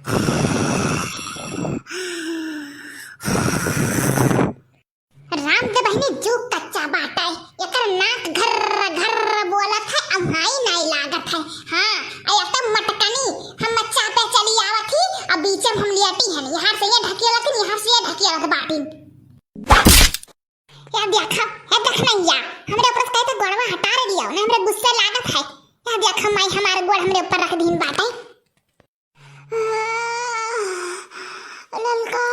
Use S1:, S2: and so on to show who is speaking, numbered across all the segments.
S1: राम दे बहिनी जो कच्चा बाटा है एकर नाक घर घर बोलत है अम्हाई नहीं लागत है। हां अयता मटकनी हम मच्चा पे चली आवत ही अब बीच में हम लेटी है यहां से ये ढकेला कि यहां से ये ढकेला बाटी या देखा है देखनैया हमरे ऊपर कहते गोड़वा हटा रे दिया ना हमरे गुस्सा लागत है। या देखा माई हमारे गोड़ हमरे ऊपर रख दीन बाटे ललका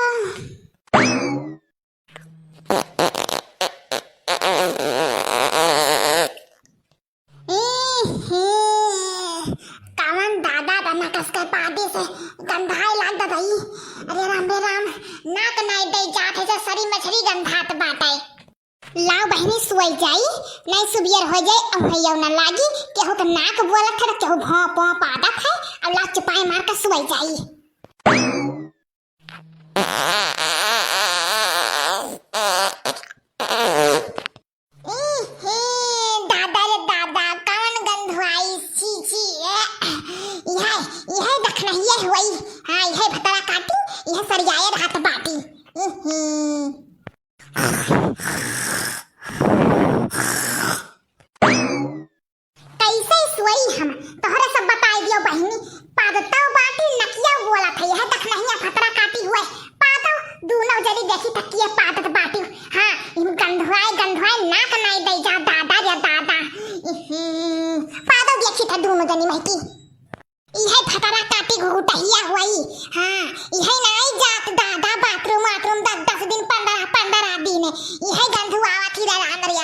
S1: कावन दादा बना कसकर पादी से गंधाए लागत भाई। अरे राम बे राम नाक नहीं दे जात है सरी मछली गंधात बाटे। लाओ बहनी सुई जाई नहीं सुबियर हो जाए अमहैया न लागी केहू के नाक बोलत है केहू भौं पौ पादत है अब ला चुपाई मार के सुई जाई। दादा रे दादा कौन गंधवाई छी छी यह देखना ये हुई। हां यह भतरा काटी यह सरियाए हाथ बाटी। कैसे सोई हम तोहरा सब बताई दियो बहनी पादतो बाटी नकिया बोला था यह तक नहीं फतरा काटी हुए पादो दोनों जड़ी देखी तकिए पादत बाटी। हां इन गंधवाए नाक नहीं दे जा दादा रे दादा पादो देखी था दोनों जनी महकी यह फतरा काटी घुटहिया हुई। हां यह नहीं जात दादा बाथरूम 10 दिन 15 दिन यह गंधवावा थी राम रे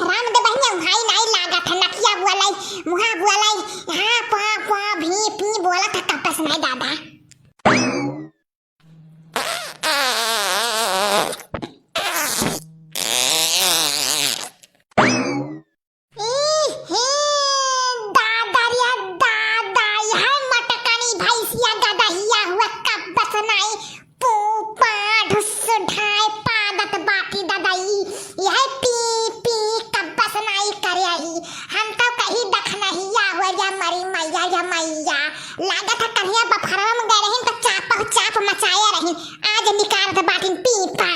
S1: राम दे बहनी भाई नहीं लागत है नकिया बोलाई मुहा बोलाई। हां पा पा भी पी बोला था कपस नहीं दादा। दादा रे दादा यह मटकनी भैंसिया गदहिया हुआ कपस नहीं पूपा ढुस ढाई पादत बाटी ददाई यह पी पी कपस नहीं करे ही हम तो कहीं देखना ही या हो जा मरी मैया या मैया लागत है कन्हैया बफरवा में गए रहिन तो चाप मचाया रहिन आज निकाल दे बाटी पीपा।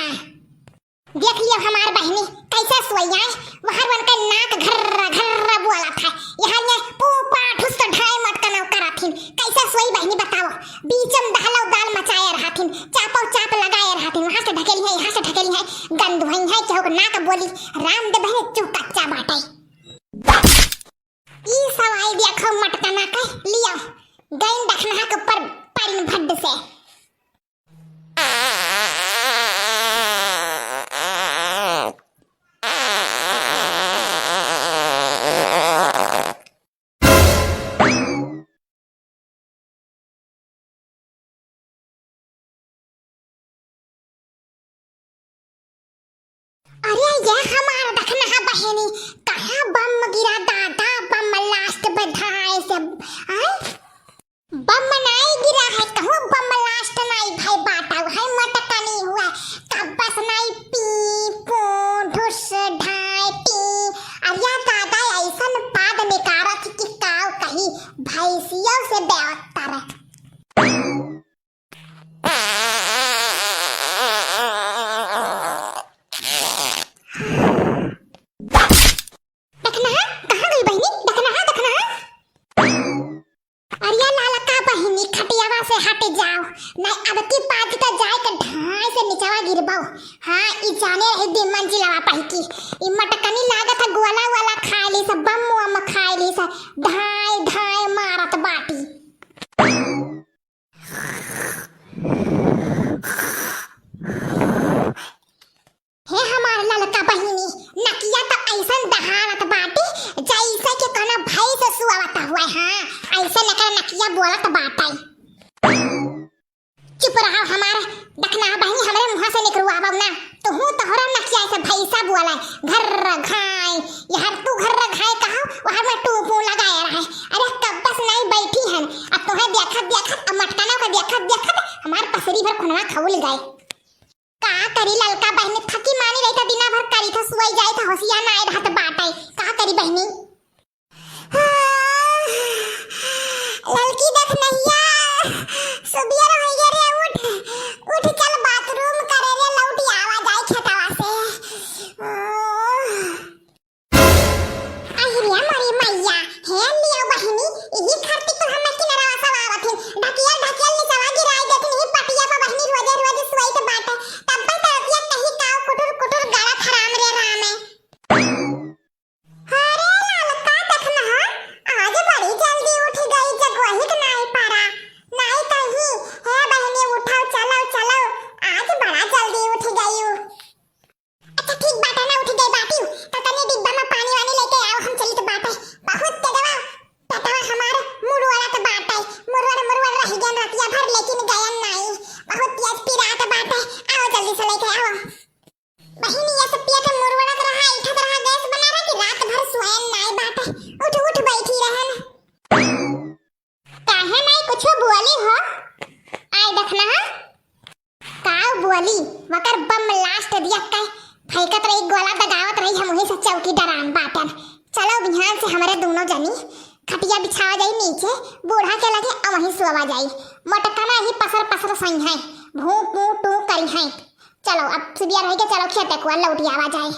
S1: देख लियो हमार बहनी कैसे सोइया वहां बन के नाक घर बोला था यहां ने पूपा ढुस ढाई मटकन करथिन कैसे सोई बहनी बताओ बीच में दहलो दाल मचाया रहथिन चाप लगाया रहथिन वहां से ढकेली है यहां से ढकेली है गंध भई है चौक नाक बोली राम दे बहनी चू कच्चा बाटे। ई सवाई देखो मटकना के लियो गइन देखना के ऊपर परिन भड्ड से। अरे ये हमारा देखना है बहनी कहाँ बम गिरा दादा बम लास्ट बधाई से बम नहीं गिरा है कहूँ बम लास्ट नहीं भाई बाटा है मटकनी हुआ कबस नहीं पी पो ढुस ढाई पी। अरे दादा ऐसा पाद निकारत कि काव कहीं भैंसियों से बेवत्तर हट जाओ नहीं अब की पाज तो जाए के ढाई से नीचवा गिरबाओ। हां ई जाने रहे दे मंजिलवा पहिकी ई मटकनी लागत है गोला वाला खाली सब बम मुआ में खाली सब ढाई मारत बाटी। हे हमार ललका बहिनी नकिया तो ऐसन दहारत बाटी जैसे के कोनो भाई से सुआवता हुआ। हां ऐसे नकर नकिया बोलत बाटाई चुप रहो हमारे देखना बहनी हमरे मुंह से निकलवाबो ना तो हूं तोहरा नकिया से भैंसा बोला घर घाय यार तू घर घाय कहा वहां में टूपू लगाया रहा है। अरे कबस नहीं बैठी है अब तोहे देखत मटकाना को देखत हमार पसरी भर खुनवा खौल गए का करी ललका बहनी थकी मानी रही था दिना भर करी था सुई जाए था होशिया ना आए रहत बाटे का करी बहनी। ललकी देख नैया कुछ बोली हो आई देखना हा का बोली मकर बम लास्ट दिया का फैकत रही गोला दगावत रही हम वही से चौकी डरान बाटन चलो बिहान से हमारे दोनों जनी खटिया बिछावा जाई नीचे बूढ़ा के लगे और वहीं सोवा जाई मटकना ही पसर पसर सही है भू पू टू करी है चलो अब सुबिया रह के चलो खेते को लौटियावा जाए।